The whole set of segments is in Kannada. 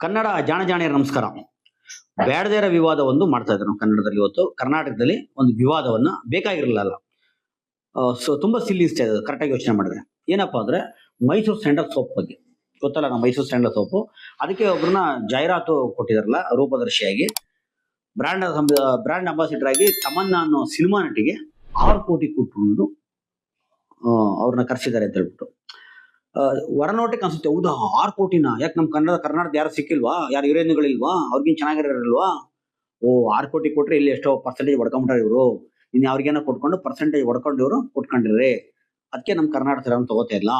ಕನ್ನಡ ಜಾಣಜಾಣಿಯರ ನಮಸ್ಕಾರ. ಬ್ಯಾಡದೇ ಇರೋ ವಿವಾದ ಒಂದು ಮಾಡ್ತಾ ಇದ್ದಾರೆ ನಾವು ಕನ್ನಡದಲ್ಲಿ. ಇವತ್ತು ಕರ್ನಾಟಕದಲ್ಲಿ ಒಂದು ವಿವಾದವನ್ನ ಬೇಕಾಗಿರಲಿಲ್ಲ. ಸೊ ತುಂಬಾ ಸಿಲ್ಲಿ ಇಷ್ಟ ಇದೆ ಕರೆಕ್ಟಾಗಿ ಯೋಚನೆ ಮಾಡಿದ್ರೆ. ಏನಪ್ಪಾ ಅಂದ್ರೆ ಮೈಸೂರು ಸ್ಯಾಂಡಲ್ ಸೋಪ್ ಬಗ್ಗೆ ಗೊತ್ತಲ್ಲ, ನಾವು ಮೈಸೂರು ಸ್ಯಾಂಡಲ್ ಸೋಪು ಅದಕ್ಕೆ ಒಬ್ಬರನ್ನ ಜಾಹೀರಾತು ಕೊಟ್ಟಿದಾರಲ್ಲ ರೂಪದರ್ಶಿಯಾಗಿ, ಬ್ರ್ಯಾಂಡ್ ಅಂಬಾಸಿಡರ್ ಆಗಿ ತಮನ್ನಾ ಅನ್ನೋ ಸಿನಿಮಾ ನಟಿಗೆ 6 ಕೋಟಿ ಕೊಟ್ಟು ಅನ್ನೋದು ಅವ್ರನ್ನ ಕರೆಸಿದ್ದಾರೆ ಅಂತ ಹೇಳ್ಬಿಟ್ಟು. ಹೊರನೋಟಕ್ಕೆ ಅನ್ಸುತ್ತೆ, ಹೌದಾ 6 ಕೋಟಿನ? ಯಾಕೆ ನಮ್ಮ ಕರ್ನಾಟಕದ ಯಾರು ಸಿಕ್ಕಿಲ್ವಾ? ಯಾರು ಹೀರೋಯಿನ್ಗಳಿಲ್ವಾ? ಅವ್ರಿಗಿನ್ ಚೆನ್ನಾಗಿರೋರಿಲ್ವಾ? ಓ 6 ಕೋಟಿ ಕೊಟ್ರೆ ಇಲ್ಲಿ ಎಷ್ಟೋ ಪರ್ಸೆಂಟೇಜ್ ಹೊಡ್ಕೊಂಬಿಟ್ಟಾರೆ ಇವರು. ಇನ್ನು ಅವ್ರಿಗೇನೋ ಕೊಟ್ಕೊಂಡು ಪರ್ಸೆಂಟೇಜ್ ಹೊಡ್ಕೊಂಡು ಇವರು ಕೊಟ್ಕೊಂಡಿರ್ರಿ, ಅದಕ್ಕೆ ನಮ್ಮ ಕರ್ನಾಟಕ ತಗೋತಾ ಇಲ್ಲ.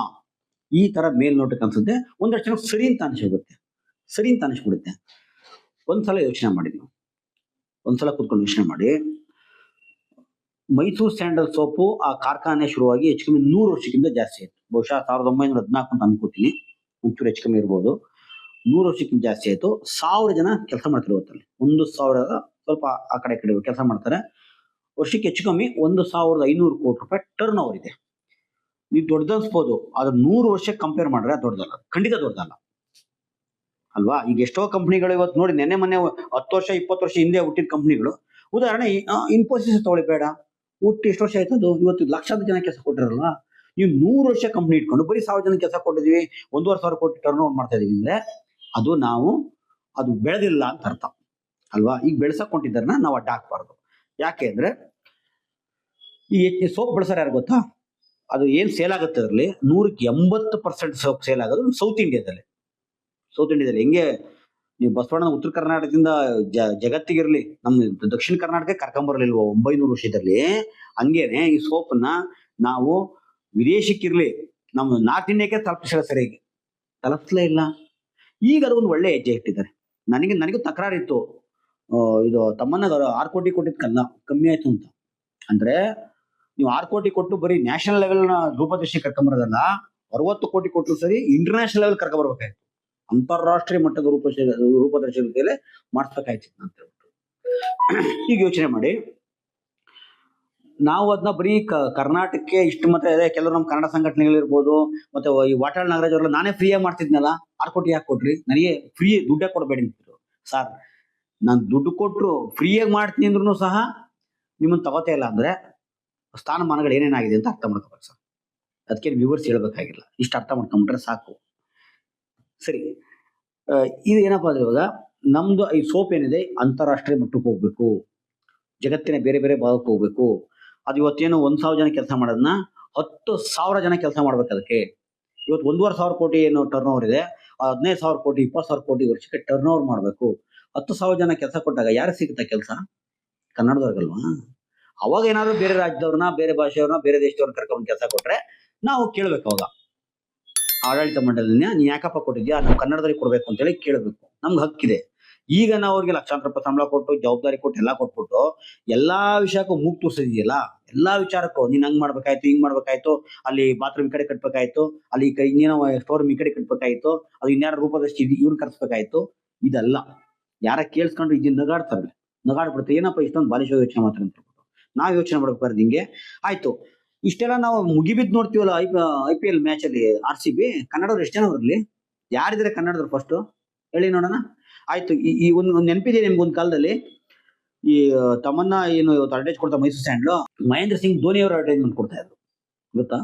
ಈ ತರ ಮೇಲ್ನೋಟಕ್ಕೆ ಅನ್ಸುತ್ತೆ. ಒಂದಷ್ಟು ಜನ ಸರಿ ಅಂತ ಅನಿಸ್ಬಿಡುತ್ತೆ. ಒಂದ್ಸಲ ಯೋಚನೆ ಮಾಡಿ ನೀವು, ಒಂದ್ಸಲ ಕೂತ್ಕೊಂಡು ಯೋಚನೆ ಮಾಡಿ. ಮೈಸೂರು ಸ್ಯಾಂಡಲ್ ಸೋಪು ಆ ಕಾರ್ಖಾನೆ ಶುರುವಾಗಿ ಹೆಚ್ಚು ಕಮ್ಮಿ 100 ವರ್ಷಕ್ಕಿಂತ ಜಾಸ್ತಿ ಆಯ್ತು. ಬಹುಶಃ 1914 ಅಂತ ಅನ್ಕೋತೀನಿ, ಒಂಚೂರು ಹೆಚ್ಚು ಕಮ್ಮಿ ಇರ್ಬೋದು. 100 ವರ್ಷಕ್ಕಿಂತ ಜಾಸ್ತಿ ಆಯ್ತು. 1000 ಜನ ಕೆಲಸ ಮಾಡ್ತಾರೆ ಇವತ್ತಲ್ಲಿ. 1000 ಸ್ವಲ್ಪ ಆ ಕಡೆ ಕೆಲಸ ಮಾಡ್ತಾರೆ. ವರ್ಷಕ್ಕೆ ಹೆಚ್ಚು ಕಮ್ಮಿ 1500 ಕೋಟಿ ರೂಪಾಯಿ ಟರ್ನ್ ಓವರ್ ಇದೆ. ನೀವು ದೊಡ್ಡದನ್ಸ್ಬೋದು, ಆದ್ರೆ 100 ವರ್ಷಕ್ಕೆ ಕಂಪೇರ್ ಮಾಡಿದ್ರೆ ದೊಡ್ಡದಲ್ಲ, ಖಂಡಿತ ದೊಡ್ಡದಲ್ಲ ಅಲ್ವಾ? ಈಗ ಎಷ್ಟೋ ಕಂಪ್ನಿಗಳು ಇವತ್ತು ನೋಡಿ, ಮೊನ್ನೆ 10 ವರ್ಷ 20 ವರ್ಷ ಹಿಂದೆ ಹುಟ್ಟಿದ ಕಂಪ್ನಿಗಳು. ಉದಾಹರಣೆ ಇನ್ಫೋಸಿಸ್ ತಗೊಳ್ಳಿ, ಬೇಡ ಹುಟ್ಟಿ ಎಷ್ಟು ವರ್ಷ ಆಯ್ತು, ಅದು ಇವತ್ತು ಲಕ್ಷಾಂತರ ಜನ ಕೆಲಸ ಕೊಟ್ಟಿರಲ್ವಾ? ನೀವು 100 ವರ್ಷ ಕಂಪ್ನಿ ಇಟ್ಕೊಂಡು ಬರೀ 1000 ಜನ ಕೆಲಸ ಕೊಟ್ಟಿದ್ವಿ, 1,500 ಕೋಟಿ ಟರ್ನ್ ಓವರ್ ಮಾಡ್ತಾ ಇದೀವಿ ಅಂದ್ರೆ ಅದು ಬೆಳೆದಿಲ್ಲ ಅಂತ ಅರ್ಥ ಅಲ್ವಾ? ಈಗ ಬೆಳೆಸಕ್ ಹೊಂಟಿದ್ದಾರನ್ನ ನಾವು ಅಡ್ಡ ಹಾಕ್ಬಾರ್ದು. ಯಾಕೆ ಅಂದ್ರೆ ಈ ಸೋಪ್ ಬಳಸೋರು ಯಾರು ಗೊತ್ತಾ? ಅದು ಏನ್ ಸೇಲ್ ಆಗುತ್ತೆ ಅದರಲ್ಲಿ 100ಕ್ಕೆ 80% ಸೋಪ್ ಸೇಲ್ ಆಗೋದು ಸೌತ್ ಇಂಡಿಯಾದಲ್ಲಿ. ಹೆಂಗೆ ನೀವು ಬಸವಣ್ಣ ಉತ್ತರ ಕರ್ನಾಟಕದಿಂದ ಜಗತ್ತಿಗಿರ್ಲಿ, ನಮ್ಮ ದಕ್ಷಿಣ ಕರ್ನಾಟಕ ಕರ್ಕೊಂಬರ್ಲಿಲ್ವ 900 ವರ್ಷದಲ್ಲಿ, ಹಂಗೇನೆ ಈ ಸೋಪನ್ನ ನಾವು ವಿದೇಶಕ್ಕಿರ್ಲಿ ನಮ್ಮ ನಾರ್ತ್ ಇಂಡಿಯಾಕ್ಕೆ ಸರಿಯಾಗಿ ತಲುಪಿಸಲೇ ಇಲ್ಲ. ಈಗ ಅದು ಒಂದು ಒಳ್ಳೆ ಹೆಜ್ಜೆ ಇಟ್ಟಿದ್ದಾರೆ. ನನಗೂ ತಕರಾರಿತ್ತು, ಇದು ತಮ್ಮನ್ನ 6 ಕೋಟಿ ಕೊಟ್ಟಿದ್ಕಲ್ಲ ಕಮ್ಮಿ ಆಯ್ತು ಅಂತ. ಅಂದ್ರೆ ನೀವು 6 ಕೋಟಿ ಕೊಟ್ಟು ಬರೀ ನ್ಯಾಷನಲ್ ಲೆವೆಲ್ನ ರೂಪದರ್ಶಿ ಕರ್ಕೊಂಬರೋದಲ್ಲ, 60 ಕೋಟಿ ಕೊಟ್ಟರು ಸರಿ ಇಂಟರ್ನ್ಯಾಷನಲ್ ಲೆವೆಲ್ ಕರ್ಕೊಂಬರ್ಬೇಕಾಯ್ತು. ಅಂತಾರಾಷ್ಟ್ರೀಯ ಮಟ್ಟದ ರೂಪದರ್ಶಿ ಜೊತೆಲೆ ಮಾಡಿಸ್ಬೇಕಾಯ್ತು ಅಂತ ಹೇಳ್ಬಿಟ್ಟು. ಈಗ ಯೋಚನೆ ಮಾಡಿ, ನಾವು ಅದನ್ನ ಬರೀ ಕರ್ನಾಟಕಕ್ಕೆ ಇಷ್ಟು ಮಾತ್ರ ಇದೆ. ಕೆಲವರು ನಮ್ಮ ಕನ್ನಡ ಸಂಘಟನೆಗಳಿರ್ಬೋದು, ಮತ್ತೆ ಈ ವಾಟಾಳ್ ನಾಗರಾಜ್ ಅವರೆಲ್ಲ ನಾನೇ ಫ್ರೀಯಾಗಿ ಮಾಡ್ತಿದ್ನಲ್ಲ, 6 ಕೋಟಿ ಯಾಕೆ ಕೊಟ್ರಿ? ನನಗೆ ಫ್ರೀ ದುಡ್ಡೇ ಕೊಡಬೇಡಿ ಅಂತಿದ್ರು. ಸರ್, ನಾನು ದುಡ್ಡು ಕೊಟ್ಟರು ಫ್ರೀಯಾಗಿ ಮಾಡ್ತೀನಿ ಅಂದ್ರೂ ಸಹ ನಿಮ್ಮನ್ನ ತಗೋತಾ ಇಲ್ಲ ಅಂದ್ರೆ ಸ್ಥಾನಮಾನಗಳು ಏನೇನಾಗಿದೆ ಅಂತ ಅರ್ಥ ಮಾಡ್ಕೋಬೇಕು ಸರ್. ಅದಕ್ಕೆ ವ್ಯೂವರ್ಸ್ ಹೇಳ್ಬೇಕಾಗಿಲ್ಲ, ಇಷ್ಟು ಅರ್ಥ ಮಾಡ್ಕೊಂಡ್ಬಿಟ್ರೆ ಸಾಕು. ಸರಿ, ಇದು ಏನಪ್ಪಾ ಅಂದ್ರೆ ಇವಾಗ ನಮ್ದು ಈ ಸೋಪ್ ಏನಿದೆ ಅಂತಾರಾಷ್ಟ್ರೀಯ ಮಟ್ಟಕ್ಕೆ ಹೋಗ್ಬೇಕು, ಜಗತ್ತಿನ ಬೇರೆ ಬೇರೆ ಭಾಗಕ್ಕೆ ಹೋಗ್ಬೇಕು. ಅದು ಇವತ್ತೇನು 1,000 ಜನ ಕೆಲಸ ಮಾಡೋದನ್ನ 10,000 ಜನ ಕೆಲಸ ಮಾಡ್ಬೇಕು. ಅದಕ್ಕೆ ಇವತ್ತು 1,500 ಕೋಟಿ ಏನು ಟರ್ನ್ ಓವರ್ ಇದೆ, 15,000 ಕೋಟಿ 20,000 ಕೋಟಿ ವರ್ಷಕ್ಕೆ ಟರ್ನ್ ಓವರ್ ಮಾಡ್ಬೇಕು. 10,000 ಜನ ಕೆಲಸ ಕೊಟ್ಟಾಗ ಯಾರಿಗೆ ಸಿಗುತ್ತೆ ಕೆಲಸ? ಕನ್ನಡದವ್ರಿಗಲ್ವಾ? ಅವಾಗ ಏನಾದ್ರು ಬೇರೆ ರಾಜ್ಯದವ್ರನ್ನ, ಬೇರೆ ಭಾಷೆಯವ್ರನ್ನ, ಬೇರೆ ದೇಶದವ್ರನ್ನ ಕರ್ಕೊಂಡು ಕೆಲಸ ಕೊಟ್ರೆ ನಾವು ಕೇಳ್ಬೇಕು. ಅವಾಗ ಆಡಳಿತ ಮಂಡಳಿನ ನೀನ್ ಯಾಕಪ್ಪ ಕೊಟ್ಟಿದ್ಯಾ, ನಾವು ಕನ್ನಡದಲ್ಲಿ ಕೊಡ್ಬೇಕು ಅಂತ ಹೇಳಿ ಕೇಳಬೇಕು. ನಮ್ಗೆ ಹಕ್ಕಿದೆ. ಈಗ ನಾವು ಅವ್ರಿಗೆ ಲಕ್ಷಾಂತರ ರೂಪಾಯಿ ಸಂಬಳ ಕೊಟ್ಟು, ಜವಾಬ್ದಾರಿ ಕೊಟ್ಟು, ಎಲ್ಲ ಕೊಟ್ಬಿಟ್ಟು ಎಲ್ಲಾ ವಿಷಯಕ್ಕೂ ಮೂಗ್ ತೋರಿಸಿದ್ಯಲ್ಲ, ಎಲ್ಲಾ ವಿಚಾರಕ್ಕೂ ನೀನ್ ಹಂಗ್ ಮಾಡ್ಬೇಕಾಯ್ತು, ಹಿಂಗ್ ಮಾಡ್ಬೇಕಾಯ್ತು, ಅಲ್ಲಿ ಬಾತ್ರೂಮ್ ಈ ಕಡೆ ಕಟ್ಬೇಕಾಯ್ತು, ಅಲ್ಲಿ ಇನ್ನೇನೋ ಸ್ಟೋರ್ ಈ ಕಡೆ ಕಟ್ಬೇಕಾಯ್ತು, ಅದು ಇನ್ಯಾರ ರೂಪದಷ್ಟು ಇವ್ರು ಕರ್ಸ್ಬೇಕಾಯ್ತು. ಇದೆಲ್ಲ ಯಾರ ಕೇಳಿಸ್ಕೊಂಡು ಇದನ್ನ ನಗಾಡ್ಬಿಡುತ್ತೆ. ಏನಪ್ಪ ಇಷ್ಟೊಂದು ಬಾಲಿಶ ಯೋಚನೆ ಮಾತ್ರ ಅಂತ ಹೇಳ್ಬಿಟ್ಟು ನಾವ್ ಯೋಚನೆ ಮಾಡ್ಬೇಕಾದ್ರೆ ಹಿಂಗೆ ಆಯ್ತು. ಇಷ್ಟೆಲ್ಲ ನಾವು ಮುಗಿಬಿದ್ದು ನೋಡ್ತೀವಲ್ಲ IPL ಮ್ಯಾಚ್ ಅಲ್ಲಿ RCB. ಕನ್ನಡದವ್ರು ಎಷ್ಟು ಜನ ಬರಲಿ? ಯಾರಿದ್ರೆ ಕನ್ನಡದವ್ರು ಫಸ್ಟ್ ಹೇಳಿ ನೋಡೋಣ. ಆಯ್ತು, ಈ ಒಂದು ನೆನಪಿದೆ ನಿಮ್ಗೆ, ಒಂದು ಕಾಲದಲ್ಲಿ ಈ ತಮನ್ನ ಏನು ಇವತ್ತು ಅಡ್ವರ್ಟೈಸ್ ಕೊಡ್ತಾ ಮೈಸೂರು ಸ್ಯಾಂಡ್ಲು, ಮಹೇಂದ್ರ ಸಿಂಗ್ ಧೋನಿ ಅವರು ಅಡ್ವರ್ಟೈಸ್ಮೆಂಟ್ ಕೊಡ್ತಾ ಇದ್ರು, ಗೊತ್ತಾ?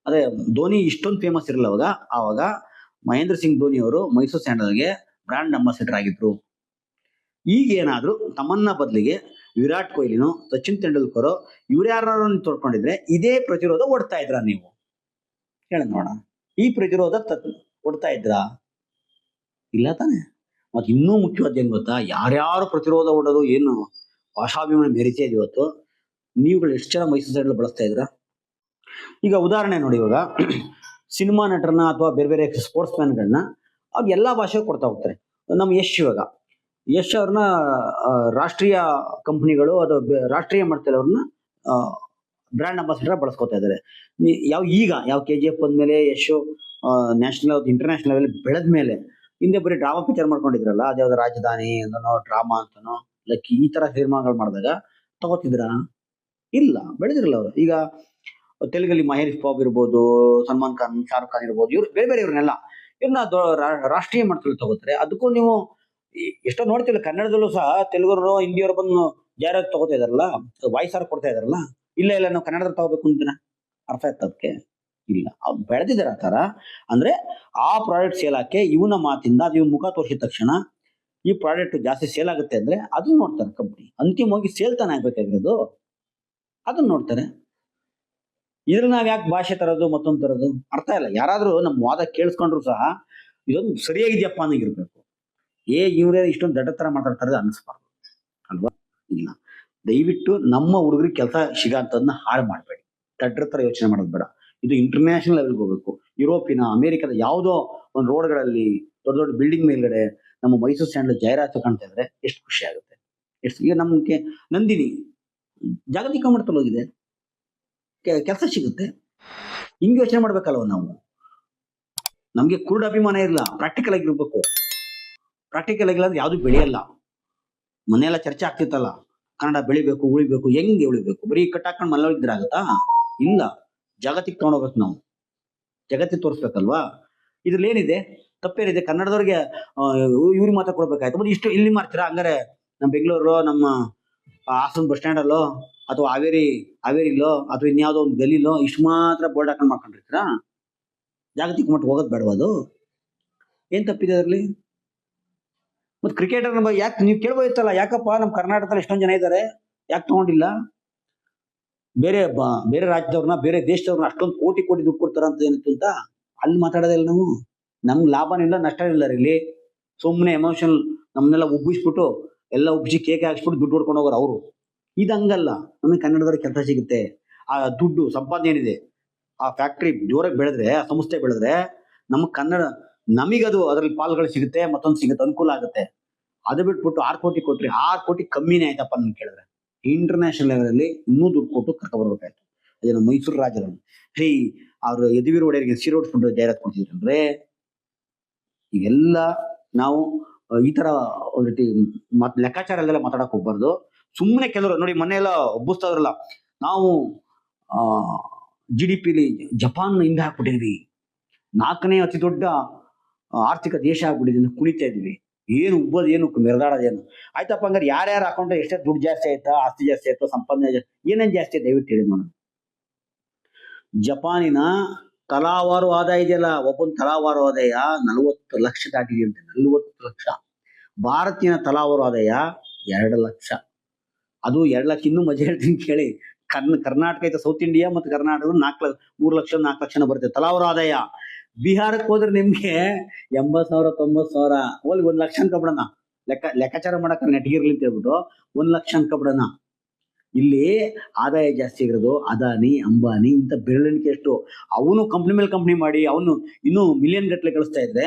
ಅದೇ ಧೋನಿ ಇಷ್ಟೊಂದು ಫೇಮಸ್ ಇರಲ್ಲ ಆವಾಗ ಮಹೇಂದ್ರ ಸಿಂಗ್ ಧೋನಿ ಅವರು ಮೈಸೂರು ಸ್ಯಾಂಡಲ್ಗೆ ಬ್ರ್ಯಾಂಡ್ ಅಂಬಾಸಿಡರ್ ಆಗಿದ್ರು. ಈಗ ಏನಾದ್ರು ತಮನ್ನ ಬದಲಿಗೆ ವಿರಾಟ್ ಕೊಹ್ಲಿನೋ ಸಚಿನ್ ತೆಂಡೂಲ್ಕರ್ ಇವ್ರ್ಯಾರು ತೊಡ್ಕೊಂಡಿದ್ರೆ ಇದೇ ಪ್ರತಿರೋಧ ಒಡ್ತಾ ಇದ್ರ ನೀವು? ಹೇಳ ನೋಡ. ಈ ಪ್ರತಿರೋಧ ಒಡ್ತಾ ಇದ್ರಾ? ಇಲ್ಲ ತಾನೆ. ಮತ್ತೆ ಇನ್ನೂ ಮುಖ್ಯವಾದ ಏನ್ ಗೊತ್ತಾ, ಯಾರ್ಯಾರು ಪ್ರತಿರೋಧ ಒಡೋದು ಏನು ಭಾಷಾಭಿಮಾನ ಮೆರಿತಾ ಇದೆ ಇವತ್ತು. ನೀವುಗಳು ಎಷ್ಟು ಜನ ಮೈಸೂರು ಸ್ಯಾಂಡಲ್ ಬಳಸ್ತಾ ಇದ್ರ? ಈಗ ಉದಾಹರಣೆ ನೋಡಿ, ಇವಾಗ ಸಿನಿಮಾ ನಟರನ್ನ ಅಥವಾ ಬೇರೆ ಬೇರೆ ಸ್ಪೋರ್ಟ್ಸ್ ಮ್ಯಾನ್ಗಳನ್ನ ಅವ್ರು ಎಲ್ಲಾ ಭಾಷೆಗೆ ಕೊಡ್ತಾ ಹೋಗ್ತಾರೆ. ನಮ್ಮ ಯಶ್ ಅವ್ರನ್ನ ರಾಷ್ಟ್ರೀಯ ಕಂಪನಿಗಳು ಅಥವಾ ರಾಷ್ಟ್ರೀಯ ಮಟ್ಟದಲ್ಲಿ ಅವ್ರನ್ನ ಬ್ರ್ಯಾಂಡ್ ಅಂಬಾಸಿಡರ್ ಬಳಸ್ಕೊತಾ ಇದ್ದಾರೆ. ಯಾವ KGF ಬಂದ್ಮೇಲೆ ಯಶ್ ನ್ಯಾಷನಲ್ ಇಂಟರ್ನ್ಯಾಷನಲ್ ಲೆವೆಲ್ ಬೆಳೆದ್ಮೇಲೆ, ಹಿಂದೆ ಬರೀ ಡ್ರಾಮಾ ಪಿಕ್ಚರ್ ಮಾಡ್ಕೊಂಡಿದ್ರಲ್ಲ, ಅದ್ಯಾವ್ದು ರಾಜಧಾನಿ ಅಂತನೋ ಡ್ರಾಮಾ ಅಂತನೋ ಲಕ್ಕಿ ಈ ತರ ಸಿನಿಮಾಗಳು ಮಾಡಿದಾಗ ತಗೋತಿದ್ರ? ಇಲ್ಲ, ಬೆಳೆದಿರಲ್ಲ ಅವರು. ಈಗ ತೆಲುಗಲ್ಲಿ ಮಹೇಶ್ ಬಾಬು ಇರ್ಬೋದು, ಸಲ್ಮಾನ್ ಖಾನ್, ಶಾರುಖ್ ಖಾನ್ ಇರ್ಬೋದು, ಇವ್ರು ಬೇರೆ ಬೇರೆ ಇವ್ರನ್ನೆಲ್ಲ ಇವನ್ನ ರಾಷ್ಟ್ರೀಯ ಮಟ್ಟದಲ್ಲಿ ತಗೋತಾರೆ. ಅದಕ್ಕೂ ನೀವು ಎಷ್ಟೋ ನೋಡ್ತಿಲ್ಲ, ಕನ್ನಡದಲ್ಲೂ ಸಹ ತೆಲುಗರು ಹಿಂದಿಯವರು ಬಂದು ಜಾಹೀರಾತು ತಗೋತಾ ಇದಾರಲ್ಲ, ವಾಯ್ಸ್ ಆರ್ ಕೊಡ್ತಾ ಇದಾರಲ್ಲ. ಇಲ್ಲ ಇಲ್ಲ ನಾವು ಕನ್ನಡದಲ್ಲಿ ತಗೋಬೇಕು ಅಂತೀನ, ಅರ್ಥ ಆಯ್ತು ಅದಕ್ಕೆ? ಇಲ್ಲ, ಅವ್ರು ಬೆಳೆದಿದ್ದಾರೆ ಆ ತರ. ಅಂದ್ರೆ ಆ ಪ್ರಾಡಕ್ಟ್ ಸೇಲ್ ಹಾಕಿ ಇವನ ಮಾತಿಂದ ಅದು ಇವ್ನ ಮುಖ ತೋರಿಸಿದ ತಕ್ಷಣ ಈ ಪ್ರಾಡಕ್ಟ್ ಜಾಸ್ತಿ ಸೇಲ್ ಆಗುತ್ತೆ ಅಂದ್ರೆ ಅದನ್ನ ನೋಡ್ತಾರೆ ಕಂಪ್ನಿ. ಅಂತಿಮವಾಗಿ ಸೇಲ್ ತಾನೇ ಆಗ್ಬೇಕಾಗಿರೋದು, ಅದನ್ನ ನೋಡ್ತಾರೆ. ಇದ್ರ ನಾವ್ ಯಾಕೆ ಭಾಷೆ ತರೋದು ಮತ್ತೊಂದು ತರೋದು ಅರ್ಥ ಇಲ್ಲ. ಯಾರಾದ್ರೂ ನಮ್ಮ ವಾದ ಕೇಳಿಸ್ಕೊಂಡ್ರು ಸಹ ಇದೊಂದು ಸರಿಯಾಗಿದ್ಯಪ್ಪ ಅನ್ನೋಗಿರ್ಬೇಕು. ಇವ್ರೇ ಇಷ್ಟೊಂದು ದಡ್ಡ ತರ ಮಾತಾಡ್ತಾರೆ ಅನ್ನಿಸ್ಬಾರ್ದು ಅಲ್ವಾ? ಇಲ್ಲ, ದಯವಿಟ್ಟು ನಮ್ಮ ಹುಡುಗರಿಗೆ ಕೆಲಸ ಸಿಗಂತದನ್ನ ಹಾಳು ಮಾಡಬೇಡಿ. ದಡ್ಡರ ತರ ಯೋಚನೆ ಮಾಡೋದು ಬೇಡ. ಇದು ಇಂಟರ್ನ್ಯಾಷನಲ್ ಲೆವೆಲ್ಗೆ ಹೋಗ್ಬೇಕು. ಯುರೋಪಿನ, ಅಮೆರಿಕದ ಯಾವುದೋ ಒಂದು ರೋಡ್ಗಳಲ್ಲಿ ದೊಡ್ಡ ದೊಡ್ಡ ಬಿಲ್ಡಿಂಗ್ ಮೇಲ್ಗಡೆ ನಮ್ಮ ಮೈಸೂರು ಸ್ಟ್ಯಾಂಡ್ ಜಾಹೀರಾತು ಕಾಣ್ತಾ ಇದ್ರೆ ಎಷ್ಟು ಖುಷಿ ಆಗುತ್ತೆ. ಈಗ ನಮ್ಗೆ ನಂದಿನಿ ಜಾಗತಿಕ ಮಟ್ಟದಲ್ಲಿ ಹೋಗಿದೆ, ಕೆಲಸ ಸಿಗುತ್ತೆ. ಹಿಂಗೆ ಯೋಚನೆ ಮಾಡ್ಬೇಕಲ್ವ ನಾವು? ನಮ್ಗೆ ಕುರುಡ ಅಭಿಮಾನ ಇರಲ್ಲ, ಪ್ರಾಕ್ಟಿಕಲ್ ಆಗಿರ್ಬೇಕು. ಪ್ರಾಕ್ಟಿಕಲ್ ಆಗಿಲ್ಲ ಅಂದ್ರೆ ಯಾವ್ದು ಬೆಳೆಯಲ್ಲ. ಮನೆಯೆಲ್ಲ ಚರ್ಚೆ ಆಗ್ತಿತ್ತಲ್ಲ, ಕನ್ನಡ ಬೆಳಿಬೇಕು, ಉಳಿಬೇಕು. ಹೆಂಗೆ ಉಳಿಬೇಕು? ಬರೀ ಕಟ್ಟಾಕೊಂಡು ಮನೇಲಿದ್ರೆ ಆಗತ್ತಾ? ಇಲ್ಲ, ಜಾಗತಿಗೆ ತಗೊಂಡೋಗ್ಬೇಕು ನಾವು, ಜಗತ್ತಿಗೆ ತೋರಿಸ್ಬೇಕಲ್ವಾ? ಇದ್ರಲ್ಲಿ ಏನಿದೆ? ತಪ್ಪೇನಿದೆ? ಕನ್ನಡದವ್ರಿಗೆ ಇವ್ರಿಗೆ ಮಾತ್ರ ಕೊಡ್ಬೇಕಾಯ್ತು. ಮತ್ತೆ ಇಷ್ಟು ಇಲ್ಲಿ ಮಾಡ್ತೀರಾ? ಹಂಗಾರೆ ನಮ್ಮ ಬೆಂಗಳೂರು, ನಮ್ಮ ಹಾಸನ ಬಸ್ ಸ್ಟ್ಯಾಂಡ್ ಅಲ್ಲೋ ಅಥವಾ ಹಾವೇರಿಲೋ ಅಥವಾ ಇನ್ಯಾವುದೋ ಒಂದು ಗಲಿಲೋ ಇಷ್ಟು ಮಾತ್ರ ಬೋರ್ಡ್ ಹಾಕೊಂಡು ಮಾಡ್ಕೊಂಡಿರ್ತೀರಾ? ಜಾಗತಿಕ ಮಟ್ಟ ಹೋಗೋದು ಬೇಡವಾ? ಅದು ಏನ್ ತಪ್ಪಿದೆ ಅದರಲ್ಲಿ? ಮತ್ತೆ ಕ್ರಿಕೆಟರ್ ಯಾಕೆ ನೀವು ಕೇಳ್ಬೋದಿತ್ತಲ್ಲ, ಯಾಕಪ್ಪ ನಮ್ಮ ಕರ್ನಾಟಕದಲ್ಲಿ ಎಷ್ಟೊಂದು ಜನ ಇದ್ದಾರೆ, ಯಾಕೆ ತಗೊಂಡಿಲ್ಲ? ಬೇರೆ ರಾಜ್ಯದವ್ರನ್ನ, ಬೇರೆ ದೇಶದವ್ರನ್ನ ಅಷ್ಟೊಂದು ಕೋಟಿ ಕೋಟಿ ದುಡ್ಡು ಕೊಡ್ತಾರ ಅಂತ ಏನಿತ್ತು ಅಂತ ಅಲ್ಲಿ ಮಾತಾಡೋದಿಲ್ಲ ನಾವು. ನಮ್ಗೆ ಲಾಭನಿಲ್ಲ, ನಷ್ಟ ಇಲ್ಲ ಇಲ್ಲಿ. ಸುಮ್ಮನೆ ಎಮೋಷನಲ್ ನಮ್ಮನ್ನೆಲ್ಲ ಉಬ್ಬಿಸ್ಬಿಟ್ಟು, ಎಲ್ಲ ಉಬ್ಬಿಸಿ ಕೇಕ್ ಹಾಕ್ಸ್ಬಿಟ್ಟು ದುಡ್ಡು ಹೊಡ್ಕೊಂಡು ಹೋಗೋರು ಅವರು. ಇದಂಗಲ್ಲ, ನಮಗೆ ಕನ್ನಡದವ್ರಿಗೆ ಕೆಲಸ ಸಿಗುತ್ತೆ. ಆ ದುಡ್ಡು ಸಂಪಾದನೆ ಏನಿದೆ, ಆ ಫ್ಯಾಕ್ಟ್ರಿ ಜೋರಾಗಿ ಬೆಳೆದ್ರೆ, ಆ ಸಂಸ್ಥೆ ಬೆಳೆದ್ರೆ ನಮ್ಮ ಕನ್ನಡ, ನಮಗದು ಅದರಲ್ಲಿ ಪಾಲ್ಗಳು ಸಿಗುತ್ತೆ, ಮತ್ತೊಂದು ಸಿಗುತ್ತೆ, ಅನುಕೂಲ ಆಗುತ್ತೆ. ಅದು ಬಿಟ್ಬಿಟ್ಟು 6 ಕೋಟಿ ಕೊಟ್ರಿ, 6 ಕೋಟಿ ಕಮ್ಮಿನೇ ಆಯ್ತಪ್ಪ ನನ್ ಕೇಳಿದ್ರೆ. ಇಂಟರ್ನ್ಯಾಷನಲ್ ಲೆವೆಲ್ ಅಲ್ಲಿ ಇನ್ನೂ ದುಡ್ಡು ಕೊಟ್ಟು ಕರ್ಕೊ ಬರ್ಬೇಕಾಯ್ತು. ಅದೇನು ಮೈಸೂರು ರಾಜರನ್ನು ಅವ್ರು ಯದುವೀರ್ ಒಡೆಯರಿಗೆ ಸೀರೆ ಉಡ್ಸ್ಕೊಂಡು ಜಾಹೀರಾತು ಕೊಡ್ತಿದ್ರಂದ್ರೆ, ಇವೆಲ್ಲ ನಾವು ಈ ತರ ಒಂದು ರೀತಿ ಲೆಕ್ಕಾಚಾರ ಎಲ್ಲ ಮಾತಾಡಕ್ ಹೋಗ್ಬಾರ್ದು. ಸುಮ್ಮನೆ ಕೆಲವರು ನೋಡಿ, ಮೊನ್ನೆ ಎಲ್ಲ ಒಬ್ಬಿಸ್ತಾವ್ರಲ್ಲ, ನಾವು GDP ಜಪಾನ್ ಹಿಂದೆ ಹಾಕ್ಬಿಟ್ಟಿದ್ವಿ, 4ನೇ ಅತಿ ದೊಡ್ಡ ಆರ್ಥಿಕ ದೇಶ ಆಗ್ಬಿಟ್ಟಿದ್ವಿ, ಕುಣಿತಾ ಇದೀವಿ. ಏನು ಉಬ್ಬೋದು, ಏನು ಮೆರೆದಾಡೋದೇನು? ಆಯ್ತಪ್ಪ, ಹಂಗಾರೆ ಯಾರ್ಯಾರ ಅಕೌಂಟ್ ಎಷ್ಟೇ ದುಡ್ಡು ಜಾಸ್ತಿ ಆಯ್ತಾ, ಆಸ್ತಿ ಜಾಸ್ತಿ ಆಯ್ತು, ಸಂಪಾದನೆ ಏನೇನ್ ಜಾಸ್ತಿ ದಯವಿಟ್ಟು ಹೇಳಿ ನೋಡೋಣ. ಜಪಾನಿನ ತಲಾವಾರು ಆದಾಯ ಇದೆಯಲ್ಲ, ಒಬ್ಬನ ತಲಾವಾರು ಆದಾಯ 40 ಲಕ್ಷ ದಾಟಿದೆಯಂತೆ, 40 ಲಕ್ಷ. ಭಾರತೀಯ ತಲಾವಾರು ಆದಾಯ 2 ಲಕ್ಷ. ಅದು 2 ಲಕ್ಷ. ಇನ್ನೂ ಮಜಾ ಹೇಳ್ತೀನಿ ಕೇಳಿ. ಕರ್ನಾಟಕ ಐತೆ, ಸೌತ್ ಇಂಡಿಯಾ ಮತ್ತು ಕರ್ನಾಟಕ 3 ಲಕ್ಷ 4 ಲಕ್ಷನ ಬರುತ್ತೆ ತಲಾವಾರು ಆದಾಯ. ಬಿಹಾರಕ್ಕೆ ಹೋದ್ರೆ ನಿಮ್ಗೆ 80,000 90,000, ಹೋಗಿ 1 ಲಕ್ಷ ಅನ್ಕೊಬಿಡೋಣ. ಲೆಕ್ಕಾಚಾರ ಮಾಡಕ್ ನೆಟ್ಗಿರ್ಲಿ ಅಂತ ಹೇಳ್ಬಿಟ್ಟು 1 ಲಕ್ಷ ಅನ್ಕೊಬಿಡೋಣ. ಇಲ್ಲಿ ಆದಾಯ ಜಾಸ್ತಿ ಇರೋದು ಅದಾನಿ, ಅಂಬಾನಿ, ಇಂಥ ಬೆರಳಿಕೆ ಎಷ್ಟು. ಅವನು ಕಂಪ್ನಿ ಮೇಲೆ ಕಂಪ್ನಿ ಮಾಡಿ ಅವನು ಇನ್ನೂ ಮಿಲಿಯನ್ ಗಟ್ಟಲೆ ಕಳಿಸ್ತಾ ಇದ್ರೆ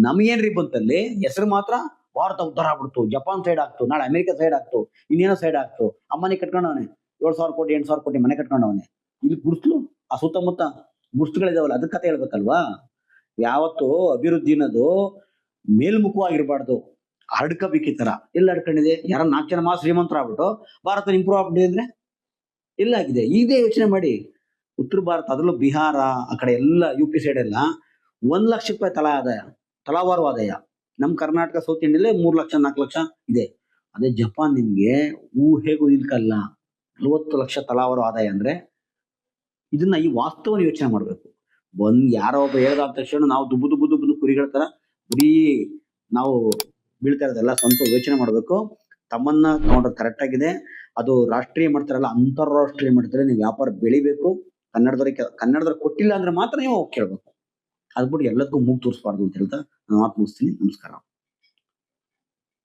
ನಮಗೇನ್ರಿ ಬಂತಲ್ಲಿ? ಹೆಸರು ಮಾತ್ರ ಭಾರತ ಉದ್ಧಾರ ಆಗ್ಬಿಡ್ತು, ಜಪಾನ್ ಸೈಡ್ ಆಗ್ತು, ನಾಳೆ ಅಮೆರಿಕ ಸೈಡ್ ಆಗ್ತು, ಇನ್ನೇನೋ ಸೈಡ್ ಆಗ್ತು. ಅಂಬಾನಿ ಕಟ್ಕೊಂಡವನೆ 7,000 ಕೋಟಿ 8,000 ಕೋಟಿ ಮನೆ ಕಟ್ಕೊಂಡವನೆ. ಇಲ್ಲಿ ಗುಡ್ಸ್ಲು, ಆ ಸುತ್ತಮುತ್ತ ಗುಡ್ಸ್ಗಳಿದಾವಲ್ಲ, ಅದ್ರ ಕತೆ ಹೇಳ್ಬೇಕಲ್ವಾ? ಯಾವತ್ತು ಅಭಿವೃದ್ಧಿ ಅನ್ನೋದು ಮೇಲ್ಮುಖವಾಗಿರ್ಬಾರ್ದು, ಹರಡ್ಕಬೇಕಿ ತರ. ಎಲ್ಲ ಹಡ್ಕೊಂಡಿದೆ? ಯಾರ 4 ಜನ ಮಾತ್ರ ಶ್ರೀಮಂತರಾಗ್ಬಿಟ್ಟು ಭಾರತ ಇಂಪ್ರೂವ್ ಆಗ್ಬಿಟ್ಟಿದೆ ಅಂದ್ರೆ ಎಲ್ಲಾಗಿದೆ? ಇದೇ ಯೋಚನೆ ಮಾಡಿ. ಉತ್ತರ ಭಾರತ, ಅದರಲ್ಲೂ ಬಿಹಾರ ಆ ಕಡೆ ಎಲ್ಲ UP ಸೈಡ್ ಎಲ್ಲ 1 ಲಕ್ಷ ರೂಪಾಯಿ ತಲಾವಾರು ಆದಾಯ. ನಮ್ ಕರ್ನಾಟಕ ಸೌತ್ ಇಂಡಿಯಲ್ಲೇ 3 ಲಕ್ಷ 4 ಲಕ್ಷ ಇದೆ. ಅದೇ ಜಪಾನ್ ನಿಮ್ಗೆ ಊಹೆಗೂ ನಿಲ್ಕಲ್ಲ, 40 ಲಕ್ಷ ತಲಾವಾರು ಆದಾಯ ಅಂದ್ರೆ. ಇದನ್ನ ಈ ವಾಸ್ತವನ ಯೋಚನೆ ಮಾಡ್ಬೇಕು. ಯಾರೋ ಒಬ್ಬ ಹೇಳ್ದ ತಕ್ಷಣ ನಾವು ದುಬ್ಬು ಕುರಿಗಳ ತರ ಬರೀ ನಾವು ಬೀಳ್ತಾ ಇರೋದೆಲ್ಲ ಸ್ವಂತ ಯೋಚನೆ ಮಾಡ್ಬೇಕು. ತಮ್ಮನ್ನ ತಗೊಂಡ್ರೆ ಕರೆಕ್ಟ್ ಆಗಿದೆ. ಅದು ರಾಷ್ಟ್ರೀಯ ಮಟ್ಟದಲ್ಲ, ಅಂತಾರಾಷ್ಟ್ರೀಯ ಮಟ್ಟದಲ್ಲಿ ನೀವು ವ್ಯಾಪಾರ ಬೆಳಿಬೇಕು. ಕನ್ನಡದವ್ರಿಗೆ ಕೊಟ್ಟಿಲ್ಲ ಅಂದ್ರೆ ಮಾತ್ರ ನೀವು ಕೇಳ್ಬೇಕು. ಅದ್ಬಿಟ್ಟು ಎಲ್ಲದಕ್ಕೂ ಮೂಗು ತೋರಿಸ್ಬಾರ್ದು ಅಂತ ಹೇಳ್ತಾ ನಾನು ಮಾತು ಮುಗಿಸ್ತೀನಿ. ನಮಸ್ಕಾರ.